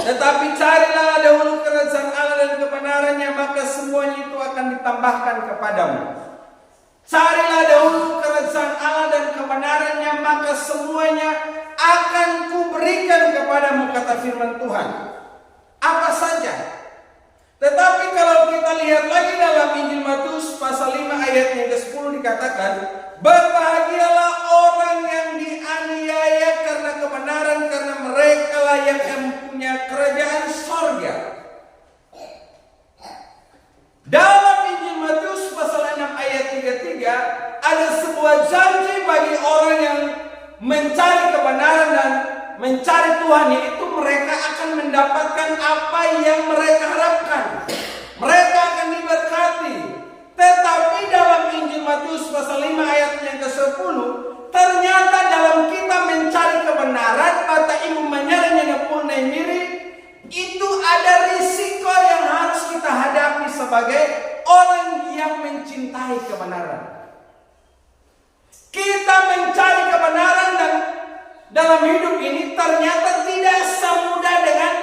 Tetapi carilah dahulu kerajaan Allah dan kebenarannya, maka semuanya itu akan ditambahkan kepadamu. Carilah dahulu kerajaan Allah dan kebenarannya, maka semuanya akan kuberikan kepadamu, kata firman Tuhan. Apa saja? Tetapi kalau kita lihat lagi dalam Injil Matius pasal 5 ayat yang ke-10 dikatakan, berbahagialah orang yang dianiaya karena kebenaran, karena mereka lah yang mempunyai kerajaan sorga. Dalam Injil Matius pasal 6 ayat 33 ada sebuah janji bagi orang yang mencari kebenaran dan mencari Tuhan, yaitu mereka akan mendapatkan apa yang mereka harapkan. Mereka akan diberkati. Tetapi dalam Injil Matius pasal 5 ayat yang ke-10, ternyata dalam kita mencari kebenaran, kata ibu menyerahnya nepulnai miri, itu ada risiko yang harus kita hadapi sebagai orang yang mencintai kebenaran. Kita mencari kebenaran dan dalam hidup ini ternyata tidak semudah dengan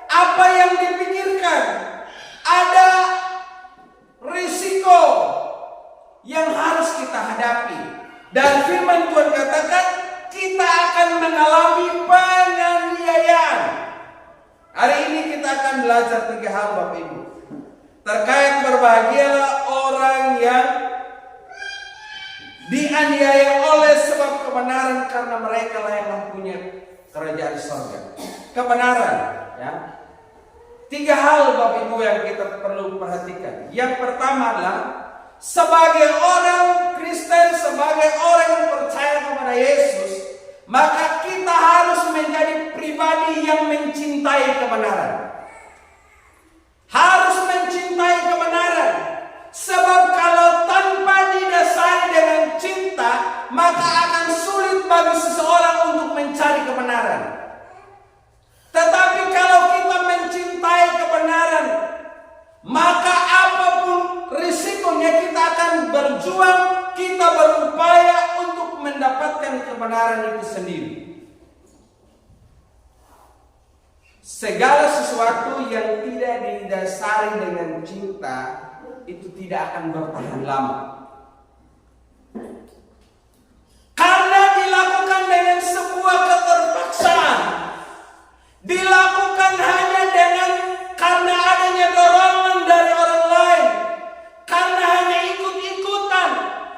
apa yang dipikirkan. Ada risiko yang harus kita hadapi. Dan firman Tuhan katakan kita akan mengalami penganiayaan. Hari ini kita akan belajar 3 hal Bapak Ibu. Terkait berbahagialah orang yang dianiaya oleh sebab kebenaran, karena mereka lah yang mempunyai kerajaan surga. Kebenaran, ya. 3 hal Bapak Ibu yang kita perlu perhatikan. Yang pertama adalah sebagai orang Kristen, sebagai orang yang percaya kepada Yesus, maka kita harus menjadi pribadi yang mencintai kebenaran. Harus mencintai kebenaran. Sebab kalau tanpa didasari dengan cinta, maka akan sulit bagi seseorang untuk mencari kebenaran. Tetapi kalau kita mencintai kebenaran, maka apapun risikonya kita akan berjuang, kita berupaya untuk mendapatkan kebenaran itu sendiri. Segala sesuatu yang tidak didasari dengan cinta itu tidak akan bertahan lama. Karena dilakukan dengan sebuah keterpaksaan, dilakukan hanya dengan karena adanya dorongan dari orang lain, karena hanya ikut-ikutan.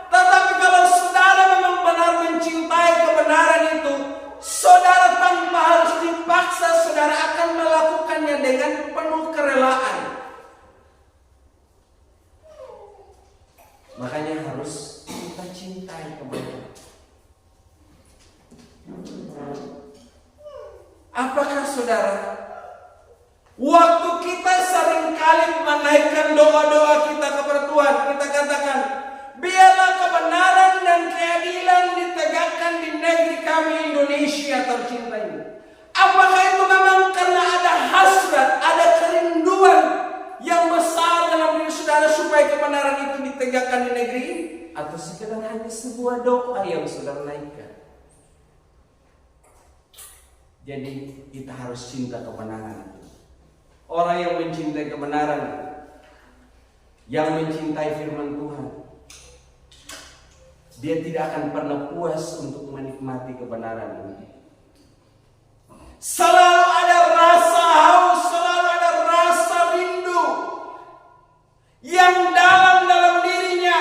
Tetapi kalau saudara memang benar mencintai kebenaran itu, saudara tanpa harus dipaksa, saudara akan melakukannya dengan penuh kerelaan. Makanya harus kita cintai kebenaran. Apakah saudara, waktu kita seringkali menaikkan doa-doa kita kepada Tuhan, kita katakan, biarlah kebenaran dan keadilan ditegakkan di negeri kami Indonesia tercinta ini. Apakah itu memang karena ada hasrat, ada kerinduan yang besar dalam diri saudara supaya kebenaran itu ditegakkan di negeri ini? Atau sekedar hanya sebuah doa yang saudara naikkan? Jadi kita harus cinta kebenaran. Orang yang mencintai kebenaran, yang mencintai firman Tuhan, dia tidak akan pernah puas untuk menikmati kebenaran ini. Selalu ada rasa haus, selalu ada rasa rindu yang dalam dirinya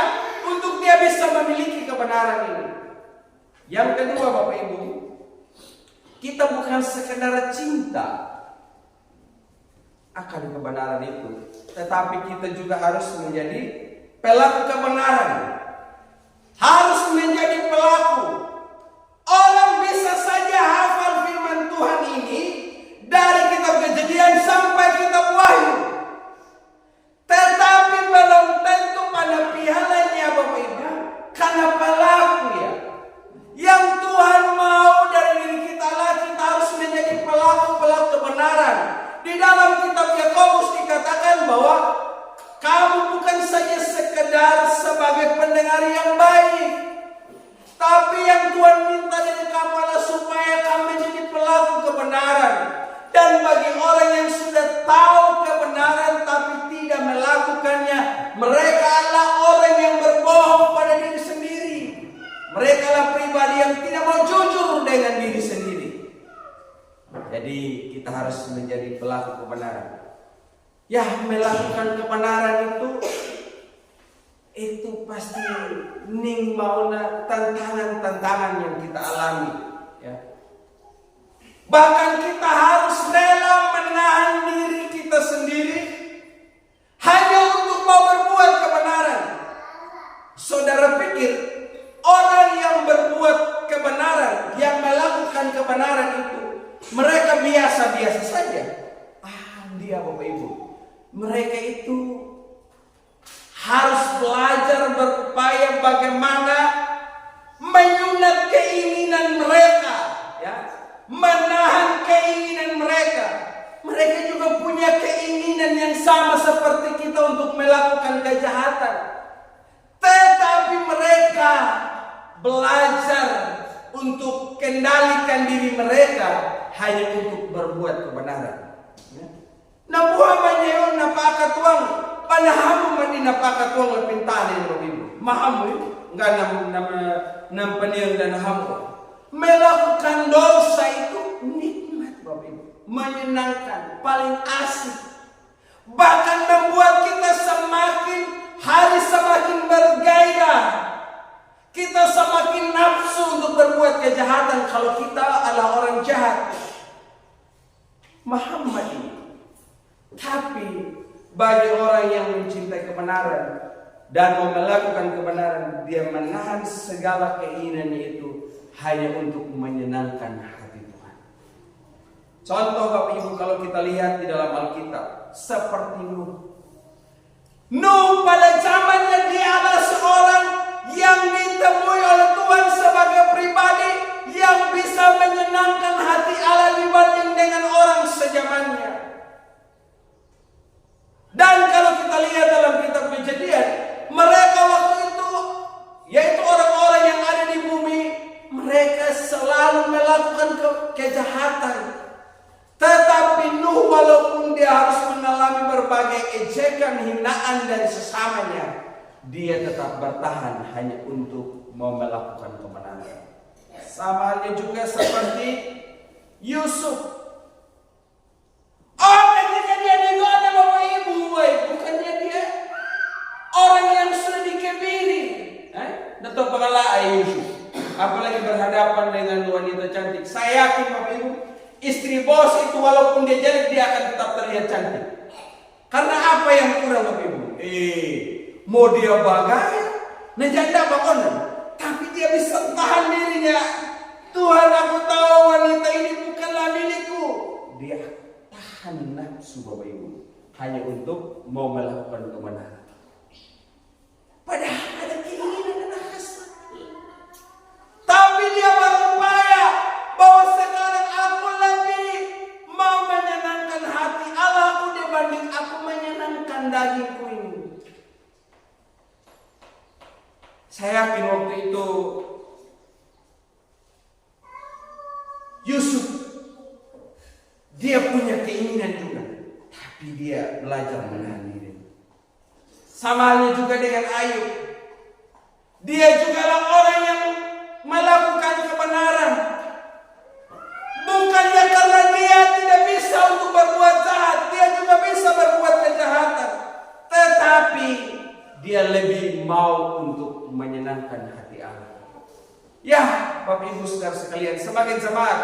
untuk dia bisa memiliki kebenaran ini. Yang kedua Bapak Ibu, kita bukan sekedar cinta akan kebenaran itu, tetapi kita juga harus menjadi pelaku kebenaran. Harus menjadi pelaku. Orang bisa saja hafal firman Tuhan ini dari kitab Kejadian sampai kitab Wahyu, tetapi belum tentu pada pihalanya Bapak Ibu, karena pelaku ya. Yang Tuhan mau dari diri kita lah, kita harus menjadi pelaku-pelaku kebenaran. Di dalam kitab Yakobus dikatakan bahwa kamu bukan saja sekedar sebagai pendengar yang baik, tapi yang Tuhan minta dari kamu adalah supaya kamu menjadi pelaku kebenaran. Dan bagi orang Mereka lah pribadi yang tidak mau jujur dengan diri sendiri. Jadi kita harus menjadi pelaku kebenaran. Ya, melakukan kebenaran itu pasti ning mauna tantangan-tantangan yang kita alami. Ya. Bahkan kita harus rela menahan diri kita sendiri hanya untuk mau berbuat kebenaran. Saudara pikir orang yang berbuat kebenaran, yang melakukan kebenaran itu, mereka biasa-biasa saja? Dia Bapak Ibu, mereka itu harus belajar berupaya bagaimana menyunat keinginan mereka, ya, menahan keinginan mereka. Mereka juga punya keinginan yang sama seperti kita untuk melakukan kejahatan, tetapi mereka belajar untuk kendalikan diri mereka hanya untuk berbuat kebenaran. Nabuha manyayon napakatuang panahamu mandi napakatuang lapintanin Bapak Ibu. Mahamu enggak nampaniyang dan hamu. Melakukan dosa itu nikmat Bapak Ibu, menyenangkan, paling asik. Bahkan membuat kita semakin hari semakin bergairah. Kita semakin nafsu untuk berbuat kejahatan kalau kita adalah orang jahat. Muhammad ini. Tapi bagi orang yang mencintai kebenaran dan mau melakukan kebenaran, dia menahan segala keinginannya itu hanya untuk menyenangkan hati Tuhan. Contoh Bapak Ibu, kalau kita lihat di dalam Alkitab, seperti Nuh. Nuh pada zamannya dia adalah seorang yang ditemui oleh Tuhan sebagai pribadi yang bisa menyenangkan hati Allah dibanding dengan orang sezamannya. Dan kalau kita lihat dalam kitab Kejadian, mereka waktu itu, yaitu orang-orang yang ada di bumi, mereka selalu melakukan kejahatan. Tetapi Nuh walaupun dia harus mengalami berbagai ejekan, hinaan dari sesamanya, dia tetap bertahan hanya untuk mau melakukan kebenaran. Sama halnya juga seperti Yusuf. Kejadian itu ada Bapak Ibu, bukannya dia orang yang sudah dikebiri. Datuk pengelah Yusuf, apalagi berhadapan dengan wanita cantik. Saya yakin Bapak Ibu, istri bos itu walaupun dia jelek, dia akan tetap terlihat cantik. Karena apa yang kurang Bapak Ibu? Mau dia bagaya, nejanda bakonan, tapi dia bisa tahan dirinya. Tuhan, aku tahu wanita ini bukanlah milikku. Dia tahan nafsu Bapak Ibu hanya untuk mau melakukan kebenaran. Padahal ada keinginan dan hasrat. Tapi dia berupaya bahwa sekarang aku lebih mau menyenangkan hati Allahku dibanding aku menyenangkan dagingku ini. Saya yakin waktu itu Yusuf dia punya keinginan juga, tapi dia belajar menahan diri. Sama halnya juga dengan Ayub. Dia juga orang yang melakukan kebenaran. Bukannya karena dia tidak bisa untuk berbuat jahat, dia juga bisa berbuat kejahatan. Tetapi dia lebih mau untuk menyenangkan hati Allah. Ya, Bapak Ibu Saudara sekalian, sebagai jemaat,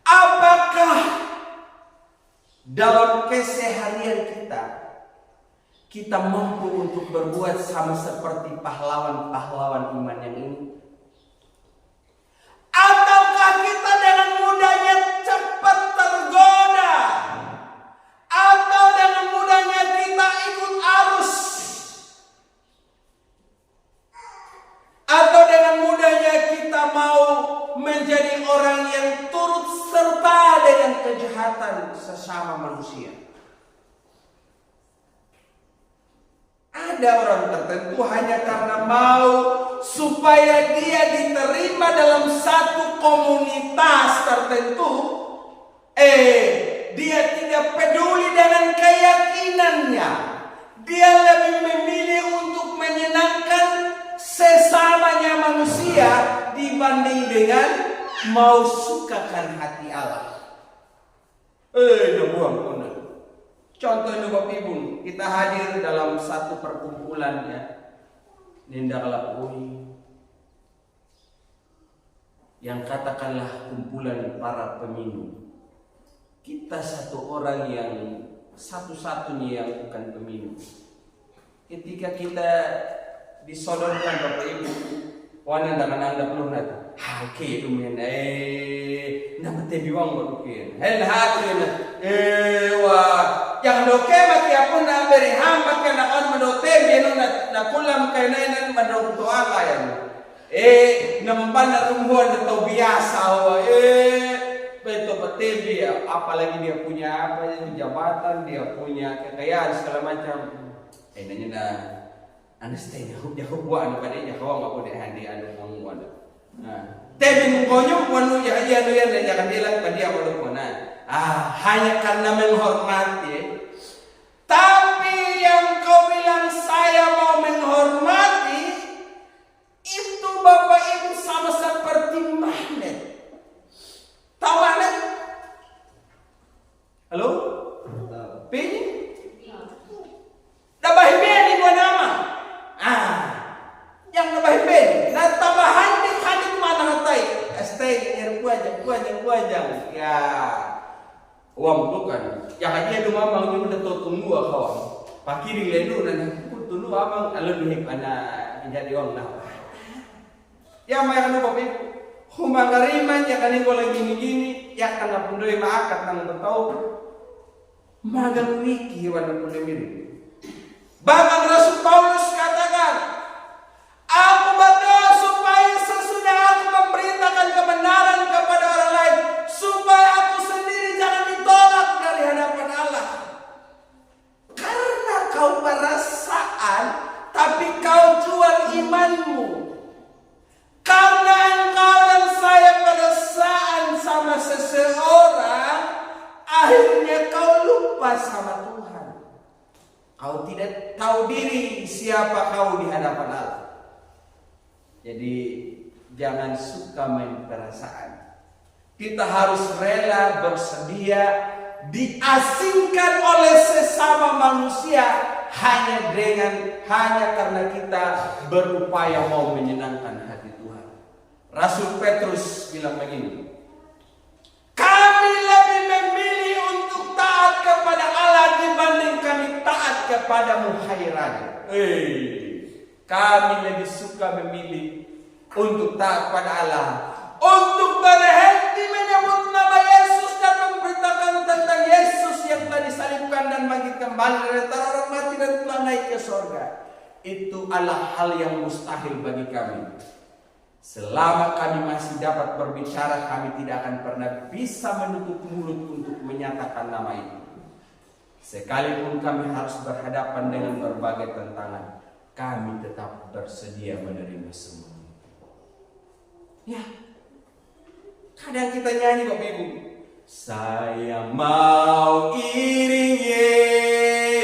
apakah dalam keseharian kita mampu untuk berbuat sama seperti pahlawan-pahlawan iman yang ini? Ataukah kita dengan mudahnya cepat tergoda? Atau dengan mudahnya kita ikut arus? Atau dengan mudahnya kita mau menjadi orang yang turut serta dengan kejahatan sesama manusia? Ada orang tertentu hanya karena mau supaya dia diterima dalam satu komunitas tertentu, dia tidak peduli dengan keyakinannya. Dia lebih memilih untuk menyenangkan sesamanya manusia dibanding dengan mau sukakan hati Allah. Buang pun. Contohnya Bapak Ibu, kita hadir dalam satu perkumpulan ya. Ninda kelakui yang katakanlah kumpulan para peminum. Kita satu orang yang satu-satunya yang bukan peminum. Ketika kita disodorkan Bapak Ibu, wana dengan anda belum nanti. Hake itu men, nama tebiwang barukin. Hati na, wah, yang doke mati apun na beri hamba kena on mendote bienu na kulam kainan mendote Allah ya. Nampan na tumbuhan atau biasa, betul betebi, apalagi dia punya apa jabatan, dia punya kekayaan segala macam. Nanya na, anda stay jauh buat pada dia kau nggak boleh handi anu ngomong. Tapi mengkonyol wanu ya jangan bilang pada dia boleh mana. Hanya karena menghormati. Tapi yang kau bilang saya mau menghormati itu Bapak Ibu sama seperti magnet. Tahu magnet? Halo? Pilih? Nabahibin di buah nama. Yang nabahibin. Nah tambahan di kanit mana hatai. Stay air kuajang. Ya. Uang bukan. Yang aja lu mamang ni udah tunggu kawan. Pakiri lenu dan tunggu amang alun ana jadi orang nah. Ya mai anu Bapak Ibu. Humangariman ya kan lagi gini ya kan pundoi maakat nang betau. Magang wiki wana pundoi mirip. Bahkan Rasul Paulus katakan, aku berdoa supaya sesudah aku memberitakan kebenaran kepada orang lain, supaya aku sendiri jangan ditolak dari hadapan Allah. Karena kau perasaan, tapi kau jual imanmu. Karena engkau dan saya perasaan sama seseorang, akhirnya kau lupa sama Tuhan. Kau tidak tahu diri siapa kau di hadapan Allah. Jadi jangan suka main perasaan. Kita harus rela bersedia diasingkan oleh sesama manusia hanya karena kita berupaya mau menyenangkan hati Tuhan. Rasul Petrus bilang begini, kami lebih memilih untuk taat kepada Allah dibanding kami taat kepadamu hai raja. Kami lebih suka memilih untuk taat kepada Allah, untuk berhenti menyebut nama Yesus dan memberitakan tentang Yesus yang telah disalibkan dan bangkit kembali dari antara orang mati dan telah naik ke surga. Itu adalah hal yang mustahil bagi kami. Selama kami masih dapat berbicara, kami tidak akan pernah bisa menutup mulut untuk menyatakan nama itu. Sekalipun kami harus berhadapan dengan berbagai tantangan, kami tetap bersedia menerima semua. Ya, kadang kita nyanyi Bapak Ibu, saya mau iring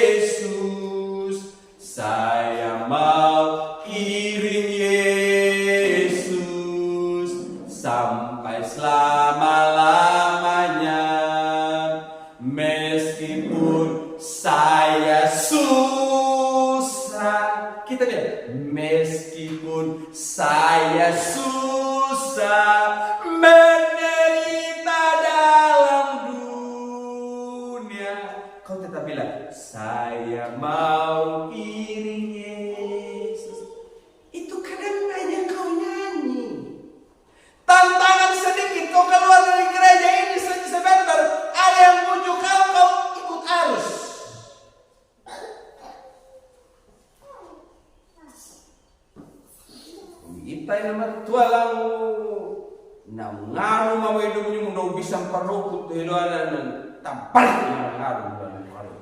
Yesus, saya mau iring Yesus sampai selama-lamanya, meskipun saya susah. Kita bilang, meskipun saya susah menderita dalam dunia, kau tetap bilang, saya mau iring Yesus. Itu kadang aja kau nyanyi. Tantangan sedikit, kau keluar dari gereja ini sebentar, ada yang pujuk kau ikut arus. Kita yang tualang na ngaruh mau hidupnya mau bisa perlu kehidupan dan tampal ngaruh dan ngaruh.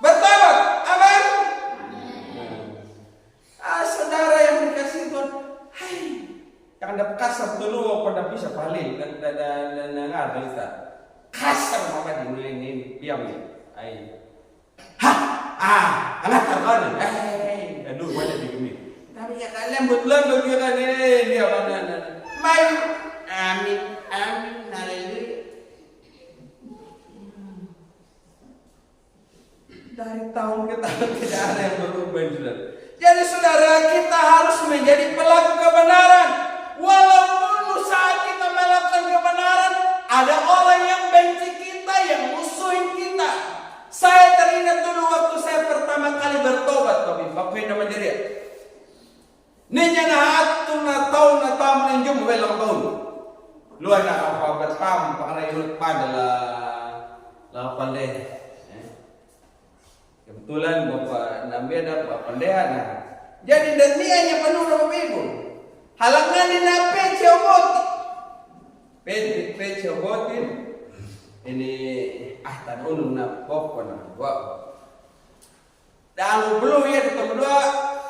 Bertobat, amin. Saudara yang dikasih Tuhan, hai, yang ada kasar dulu pada bisa paling dan ngaruh kita kasar. sahabat ini diam ya. Anak terkon. Aduh, mana begini. Tapi ya kalian lembut dia kan dia mana. Mai amin haleluya. Dari tahun ke tahun tidak ada yang berubah, saudara. Jadi saudara, kita harus menjadi pelaku kebenaran. Walaupun saat kita melakukan kebenaran, ada orang yang benci kita, yang musuhin kita. Saya teringat dulu waktu saya pertama kali bertobat, Bapak yang nama dia. Ninya na hatu na taon na tam ninjum welang taon. Luar na apa bertam pakai urut pada pandai. Kebetulan Bapak Nabi ada Bapak Pandehan. Jadi dan nianya penuh Bapak Ibu. Halangan ni na pece obotin. Ini tanun na pop na wa. Dalu belum ya ketemu dua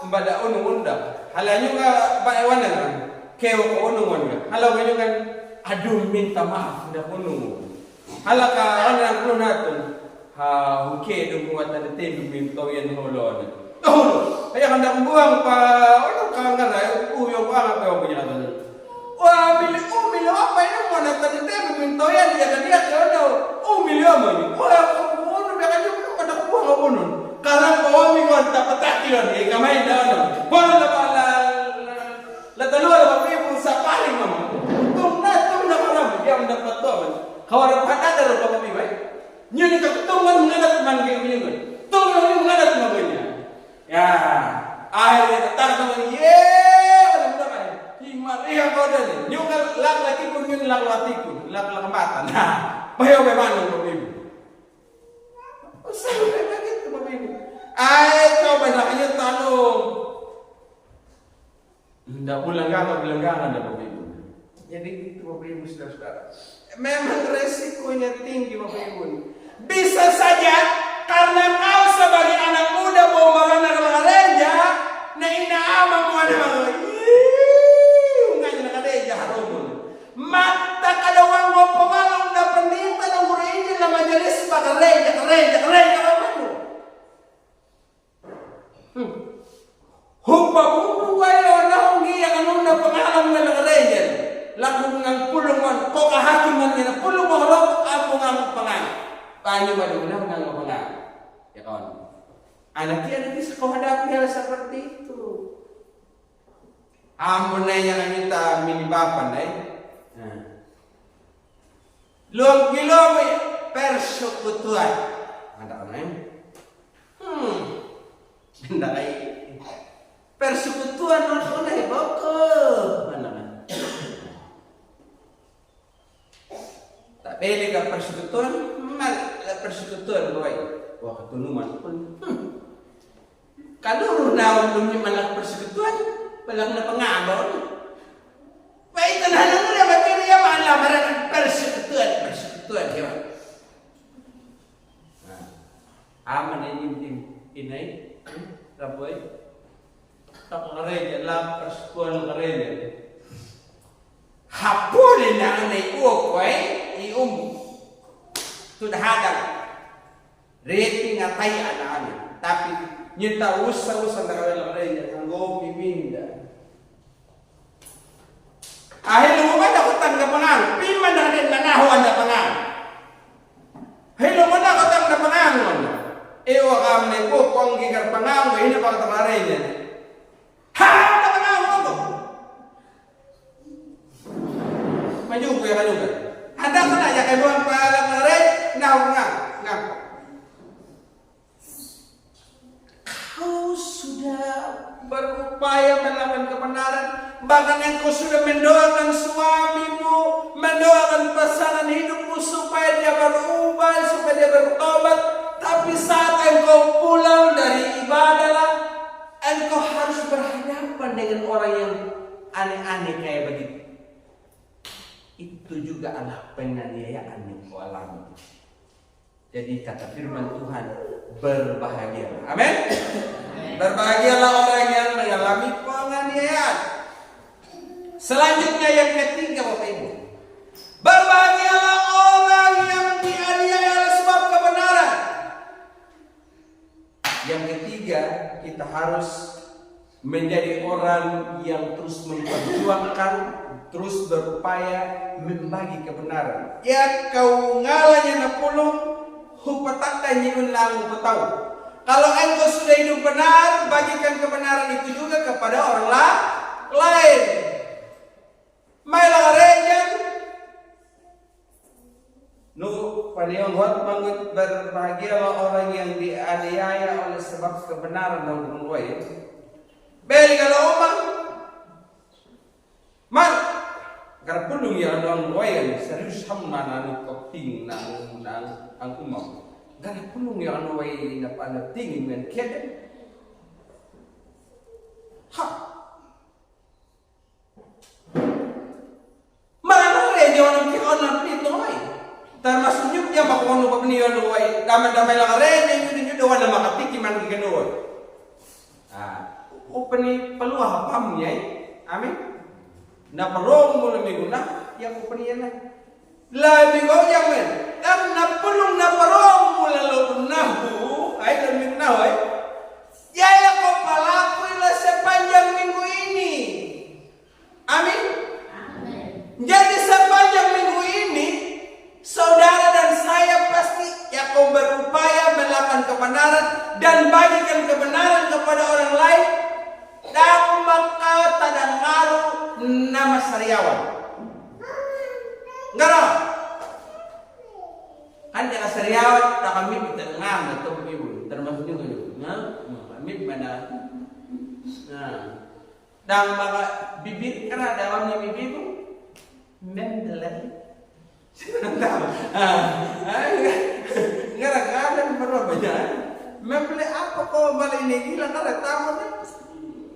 pembada undang. Halanya ka paewan kan. Keo ko undang. Halau ganyo kan aduh minta maaf ndak undang. Halaka orang kuno natun. Oke dong buat ada tim minta yang holon. Ayah hendak buang pa orang kangen ay yang buang apa yang punya tu. Wah, milih apa ini mana tadi tim minta yang dia kalau milih apa ni? Wah, kamu biar aja pada buang apa nun? Karena kau mingguan tak petaki lagi, kamai dah. Baru la telur apa ibu sapaling mama. Tung nak malam dia mendapat tu. Kawan pada ada apa ibu? Nyuni ketungan mengadat manggil menyungun. Tungan mengadat mabanya. Ya, akhirnya datang teman ye, mudah-mudahan. Maria kau dah ni. Nyungan laki pun nyun laki mata. Nah, bayo bagaimana bapak ibu? Sampai begitu bapak ibu. Coba naknya tolong. Tidak pelanggangan bapak ibu. Jadi itu bapak ibu saudara-saudara. Memang resikonya tinggi bapak ibu. Bisa saja karena kau sebagai anak muda mau mengandalkan gereja, na inaama mo ano, unganya na gereja harumun. Mata kalawang mo pawalong na pandita ng gereja na majalis pa gereja ano. Hupa wayo na hungi ang anong na pangalam na gereja. Lagu ng pulungan ko kahakiman niya na pulungan harap ako ng pangalan. Paano malulang ng pangalan? Ya kawan. Anak-anak bisa kau hadapi hal seperti itu. Ampun na yang minta minibapan Luang gilom persekutuan. Ada kan Hendak persekutuan mana boko. Mana kan? Tak pilih ke persekutuan, persekutuan boy. Wah ketunuman pun. Kalau naon belum malak persekutuan, balang na pangabon. Baik tanan na ba kini ya malam maran persekutuan ya. Aman ini inay raboy. Tak ngareja la persekutuan ngareja. Hapon na anay uoy sudah ada rating atay anak tapi nyata usah nakawala raya nggo miminda ahil mo ba ko tangga pangang piman na din nanaho anda pangang hilo mo na ko tangga pangang ewa kam ne ko kong gigar pangang ina pa tamaraya niya ha na pangang mo maju ko ya kanuga ada ko na ya kay buang palang raya ngam kau sudah berupaya melakukan kebenaran, bahkan engkau sudah mendoakan suamimu, mendoakan pasangan hidupmu supaya dia berubah, supaya dia bertobat. Tapi saat engkau pulang dari ibadah, engkau harus berhadapan dengan orang yang aneh-aneh kayak begitu. Itu juga adalah penganiayaan yang kau alami. Jadi kata firman Tuhan, berbahagialah. Amin. Berbahagialah orang yang mengalami penganiayaan. Selanjutnya yang ketiga Bapak Ibu. Berbahagialah orang yang dianiaya Yang ketiga, kita harus menjadi orang yang terus memperjuangkan, terus berupaya membagi kebenaran. Ya kau ngalanya napulung, hupataka nyun lang tahu. Kalau engkau sudah hidup benar, bagikan kebenaran itu juga kepada orang lain. Mailah rejan. Nu paniong hot mangut berbahagialah orang yang dianiaya oleh sebab kebenaran dan bernuai. Beli kalau omang, man, karpulung ya orang nuai serius hamna nanu kopting nang ang umam. Karpulung ya nuai napa tingin men kede. Ha. Mana reja orang kianan itu nuai. Termasuk nyuknya makono pabniyo nuai. Damai-damai lang reja nyudu doan na makatiki man giganuai. Upani paluah pam yai, amin. Na parong mo na miguna, yang upani yan na. Labi ko yang men, na pulong na parong mo na lunahu, ay na miguna ay. Yaya ko palakoy na sa panjang minggu ini, amin. Jadi sepanjang minggu ini, saudara dan saya pasti ya kau berupaya melakukan kebenaran dan bagikan kebenaran kepada orang lain. Dan maka tadang ngaru nama sariawan. Ngara. Kan dia sariawan tak kami kita ngam atau ibu termasuk juga itu. Nah, kami mana. Nah. Dan maka bibir karena dalamnya bibir itu mendelat. Tahu. Ngara kan berapa banyak. Membeli apa kau balik ini gila kalau tahu kan?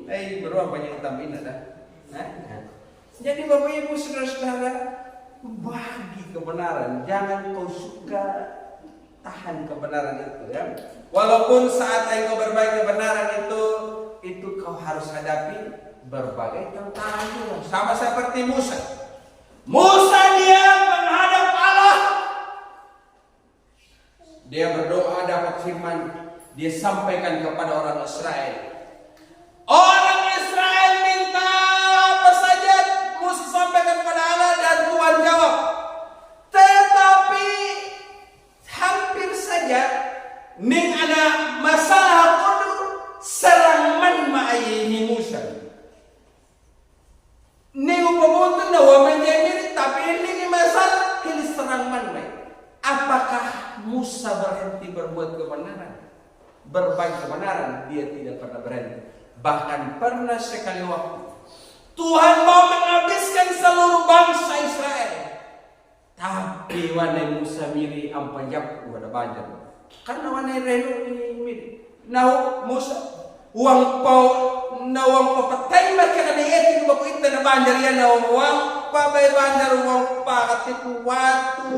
Berapa banyak tamin ada. Jadi Bapak Ibu saudara-saudara, bagi kebenaran, jangan kau suka tahan kebenaran itu ya. Walaupun saat engkau berbagi kebenaran itu kau harus hadapi berbagai tantangan juga. Sama seperti Musa. Musa dia menghadap Allah. Dia berdoa dapat firman, dia sampaikan kepada orang Israel. Orang Israel minta apa saja Musa sampaikan kepada Allah dan Tuhan jawab. Tetapi hampir saja ning ada masalah kudu serang man ma'ayihi Musa. Ning upabuntun na waman jadi tapi ini masalah ini serang man ma'ayihi. Apakah Musa berhenti berbuat kebenaran? Berbagi kebenaran, dia tidak pernah berhenti. Bahkan pernah sekali waktu Tuhan mau menghabiskan seluruh bangsa Israel. Tapi wanai Musa miri ampanjap pada banjar. Karena wanai reno ini miri. Nah Musa uang papatay mereka na ieti ko ita na banjar yan na uang pabay banjar uang pakatipu watu.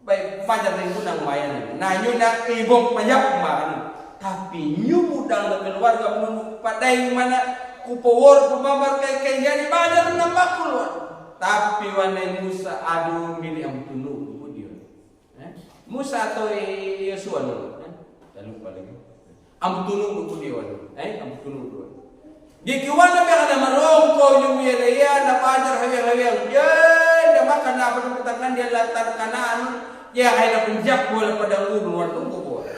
Bay banjar rin nang mayan. Na yun na ibong panjap makan. Tapi nyumudang na keluarga menunggu padai mana kupawar pemamar kay jadi banyak nampak keluar. Tapi wanai Musa aduh milih am tunu dia. Musa atau Yosua dulu. Tak lupa lagi. Am tunu dia wan. Am tunu dua. Gikiwan na ada marong ko yung yelaya na pajar hayang-hayang. Ya, makan na apa tangan dia latar kanan. Ya kaya penjak bola pada uluan tunggu bola.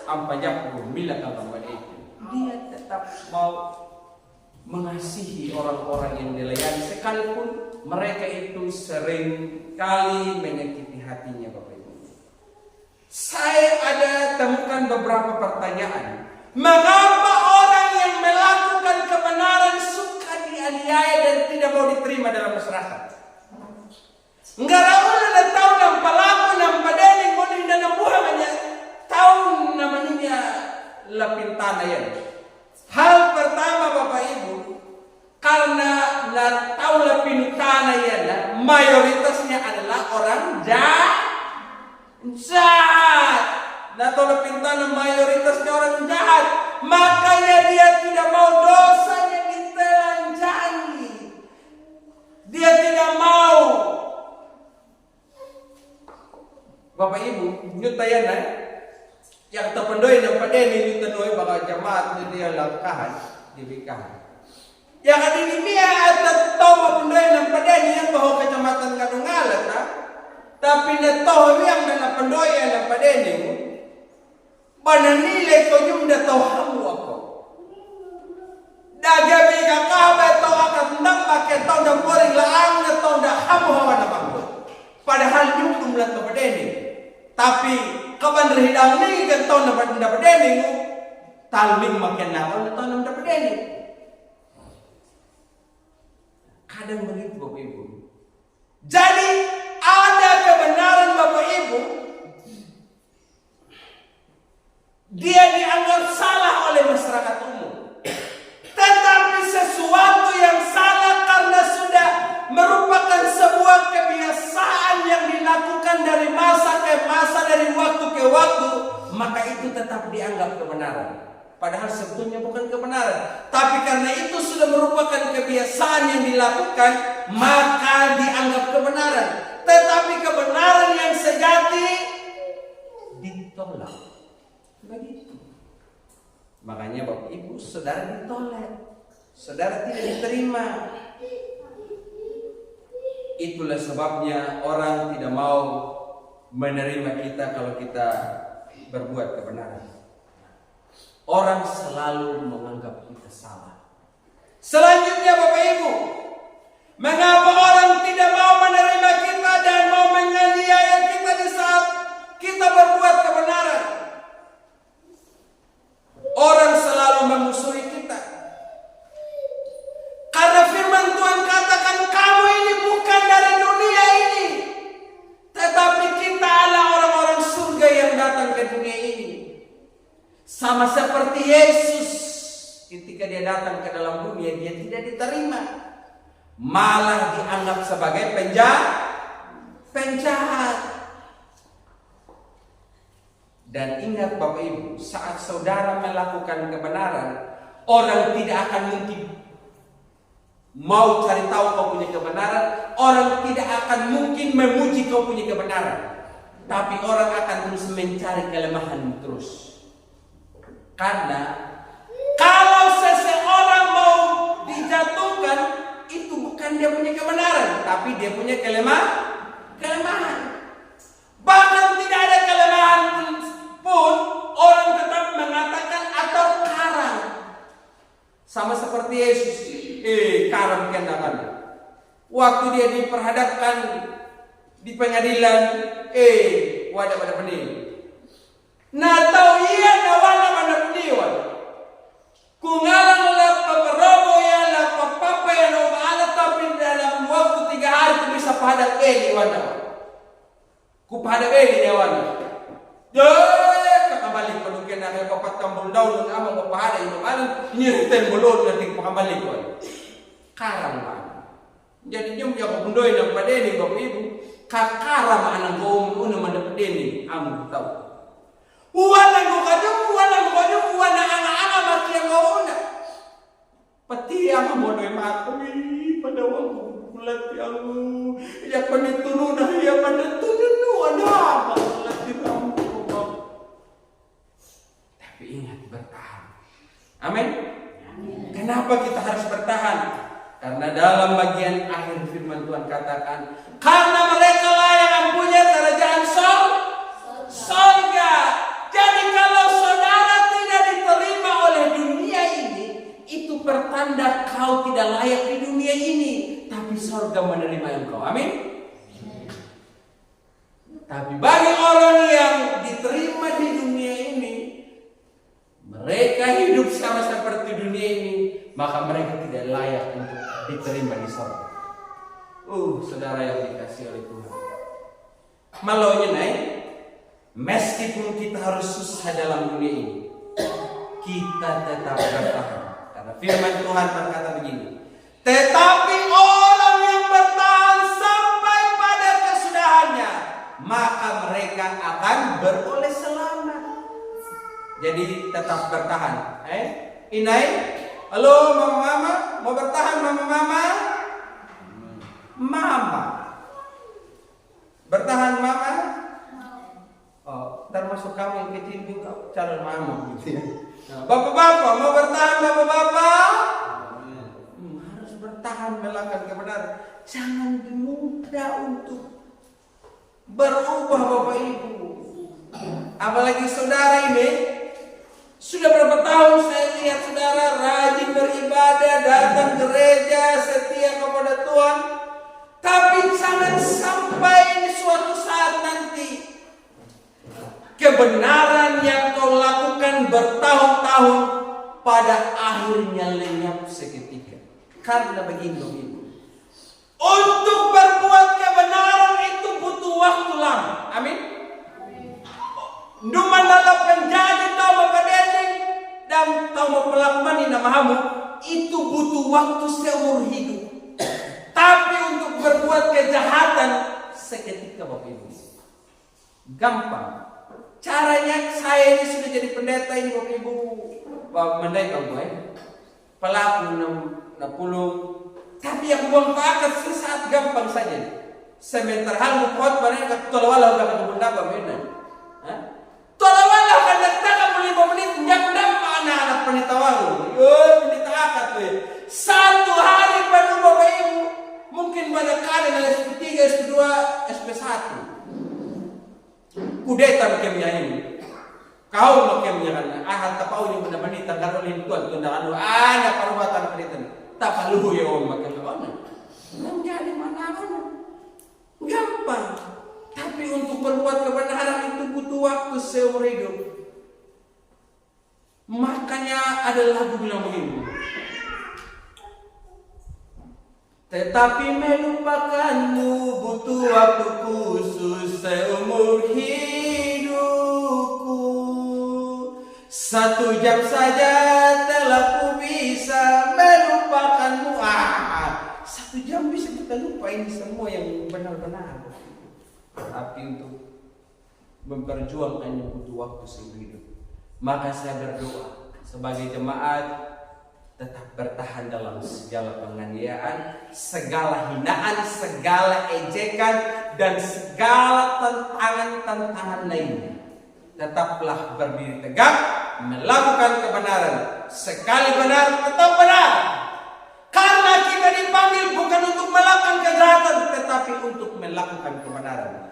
Ampajak bila kambang itu dia tetap mau mengasihi orang-orang yang dilayani sekalipun mereka itu sering kali menyakiti hatinya Bapak Ibu. Saya ada temukan beberapa pertanyaan. Mengapa orang yang melakukan kebenaran suka dianiaya dan tidak mau diterima dalam masyarakat? Enggak raul na tahu ng palaku ng padaling mo din na nabuha kanya tahu namanya lapintana yan. Hal pertama Bapak Ibu, karena tahu lapintana yan, mayoritasnya adalah orang jahat. Tahu lapintana mayoritasnya orang jahat, makanya dia tidak mau dosanya ditelanjangi. Dia tidak mau. Bapak Ibu, nyutayan yang terpendoi ng padeni yung tanoi baka jamaat ni dia langkahan dibikahan. Yang adinimia at tato mapendoi ng padeni yang bahwa kecamatan Kadungalat ha. Tapi nataw yang napendoi ng padeni mo mananilay ko yung nataw hamu ako. Dagabi ka kabay to akan nampak ke tau na boring laang na tau na hamu hawa na bangko. Padahal yung tumlat na padeni. Tapi kapan rehidang ni kan tau na padeni mo talming makin nakon na tau na padeni. Kadang begitu Bapak Ibu. Jadi ada kebenaran Bapak Ibu. Dia dianggap salah oleh masyarakat umum. Tetapi sesuatu yang salah karena sudah merupakan sebuah kebiasaan yang dilakukan dari masa ke masa, dari waktu ke waktu, maka itu tetap dianggap kebenaran. Padahal sebetulnya bukan kebenaran. Tapi karena itu sudah merupakan kebiasaan yang dilakukan, maka dianggap kebenaran. Tetapi kebenaran yang sejati ditolak. Begitu. Makanya Bapak Ibu, saudara ditolak. Saudara tidak diterima. Itulah sebabnya orang tidak mau menerima kita kalau kita berbuat kebenaran. Orang selalu menganggap kita salah. Selanjutnya Bapak Ibu, mengapa orang tidak mau menerima kita dan mau menganiaya kita di saat kita berbuat kebenaran? Orang selalu memusuhi kita. Karena firman Tuhan katakan, kamu ini bukan dari dunia ini, tetapi kita adalah orang-orang surga yang datang ke dunia ini. Sama seperti Yesus, ketika dia datang ke dalam dunia, dia tidak diterima, malah dianggap sebagai penjahat. Dan ingat Bapak Ibu, saat saudara melakukan kebenaran, orang tidak akan mungkin mau cari tahu kau punya kebenaran. Orang tidak akan mungkin memuji kau punya kebenaran. Tapi orang akan terus mencari kelemahan terus. Karena kalau seseorang mau dijatuhkan, itu bukan dia punya kebenaran, tapi dia punya kelemahan. Bahkan tidak ada kelemahan pun orang tetap mengatakan atau karang. Sama seperti Yesus, karang kendakan. Waktu dia diperhadapkan di pengadilan, wadah pada pening. Nah tahu ia nawana mana peniwan. Kungalang lah paparobo ya lah papapa ya no maala, tapi dalam waktu 3 hari tu bisa pahadak wana. Ku pahadak ya wana. Kakabalik panukin na kaya papat kambol daw ng amang papahada ino malang niriten bulod nating pakabalik wana. Karang man. Jadi yung pundoy ng padeni Bapak Ibu, kakara man ang goong una man ng padeni among tao. Walang kanyang wala ang mati ang una. Pati ang monoy matumi padawang kulat yang ya panituno na ya panituno ada kulat ang kubab. Tapi ingat, bertahan. Amin. Kenapa kita harus bertahan? Karena dalam bagian akhir firman Tuhan katakan, karena mereka lah yang mempunyai kerajaan surga. Jadi kalau saudara tidak diterima oleh dunia ini, itu pertanda kau tidak layak di dunia ini. Tapi surga menerima engkau. Amin. Tapi bagi orang yang diterima di dunia ini, mereka hidup sama seperti dunia ini, maka mereka tidak layak untuk diterima di surga. Saudara yang dikasihi oleh Tuhan, malonya naik. Meskipun kita harus susah dalam dunia ini, kita tetap bertahan. Karena firman Tuhan berkata begini, tetapi orang yang bertahan sampai pada kesudahannya, maka mereka akan beroleh selamat. Jadi tetap bertahan. Inai, halo mama, mau bertahan mama? Mama, bertahan mama. termasuk kamu yang kecil juga calon mama gitu ya. Nah, bapak-bapak mau bertahan bapak-bapak? Harus bertahan melakukan kebenaran. Jangan mudah untuk berubah bapak ibu. Apalagi saudara ini sudah berapa tahun saya lihat saudara rajin beribadah, datang gereja, setia kepada Tuhan. Tapi jangan sampai di suatu saat nanti kebenaran yang kau lakukan bertahun-tahun pada akhirnya lenyap seketika. Karena begini ibu, untuk berbuat kebenaran itu butuh waktu lama. Amin. Numa lala penjadi tahu mempedending dan tahu mempelakman ini namamu itu butuh waktu seumur hidup. Tapi untuk berbuat kejahatan seketika bapak ibu gampang. Caranya saya ini sudah jadi pendeta ini bapak ibu mendai bang pelaku 60. Tapi yang buang pakat sesaat gampang saja. Sementara hal mukot mereka tolawala udah kebun dapat benar. Tolawala kan datang 5 menit nyak nama anak-anak pendeta walu. Pendeta akad tuh. Satu hari penuh bapak ibu mungkin banyak kali dari SP3, SP2, SP1. Kudeta makemnya ini. Kau makemnya kan. Ahal tapau ini benar menit tanggal oleh tuan tundangan ada perubatan pendeta. Tak perlu ya om makemnya mana. Menjadi mana gampang. Tapi untuk berbuat kebenaran itu butuh waktu seumur hidup. Makanya ada lagu bilang begini. Tetapi melupakanmu butuh waktu khusus seumur hidupku. 1 jam saja telah ku bisa melupakanmu. 1 jam bisa kita lupa ini semua yang benar-benar. Tapi untuk memperjuangkannya butuh waktu seumur hidup. Maka saya berdoa sebagai jemaat tetap bertahan dalam segala penganiayaan, segala hinaan, segala ejekan, dan segala tantangan-tantangan lainnya. Tetaplah berdiri tegak, melakukan kebenaran. Sekali benar, tetap benar. Karena kita dipanggil bukan untuk melakukan kejahatan, tetapi untuk melakukan kebenaran.